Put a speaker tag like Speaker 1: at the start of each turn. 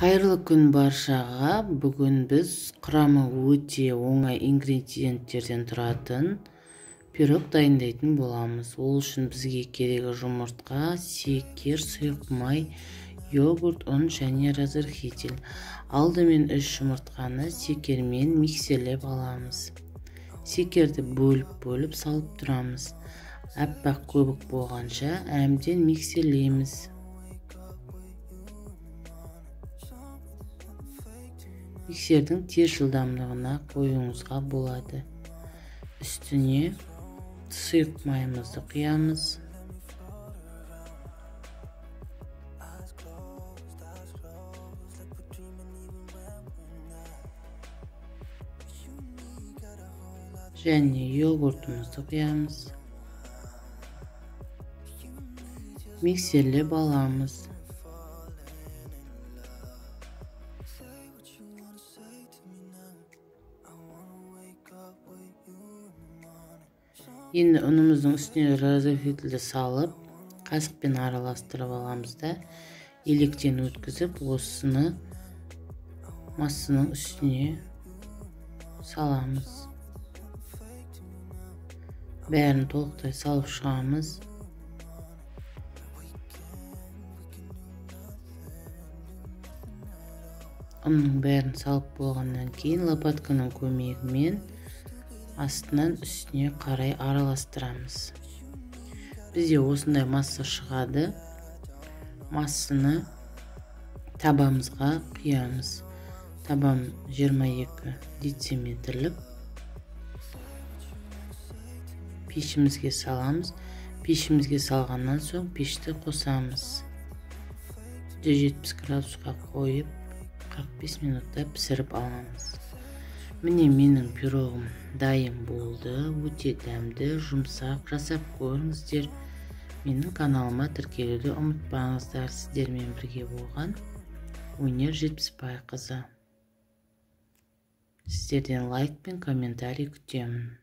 Speaker 1: Қайырлы күн баршаға. Бүгін біз құрамы өте оңай ингредиенттерден тұратын пирог дайындайтын боламыз. Ол үшін бізге керегі жұмыртқа, секер, сұйық май, йогурт, ұн және разрыхитель. Алдымен 3 жұмыртқаны секермен миксерлеп аламыз. Секерді бөліп салып тұрамыз. Аппақ көбік болғанша әбден миксерлейміз. Миксердің тез жылдамдығына қоюыңызға болады. Үстіне сұйық майымызды құямыз. Және йогуртымызды құямыз. Миксерлеп аламыз. Енді ұнымыздың үстіне разрыхительді салып, қасықпен араластырып аламыз да, електен өткізіп, осыны массаның үстіне саламыз. Бәрін толықтай салып шығамыз. Ұнның бәрін салып болғаннан кейін лопатканың көмегімен астынан үстіне қарай араластырамыз. Бізде осындай масса шығады. Массаны табамызға құямыз. Табам 22 дециметрлік. Пешімізге саламыз. Пешімізге салғаннан соң пешті қосамыз. 170 градусқа қойып 45 минутта пісіріп аламыз. Міне менің пирогым дайын болды. Өте дәмді, жұмсақ. Жасап көріңіздер. Менің каналыма тіркелуді ұмытпаңыздар. Сіздермен бірге болған Өнер Жетпісбайқызы. Сіздерден лайк пен комментарий күтемін.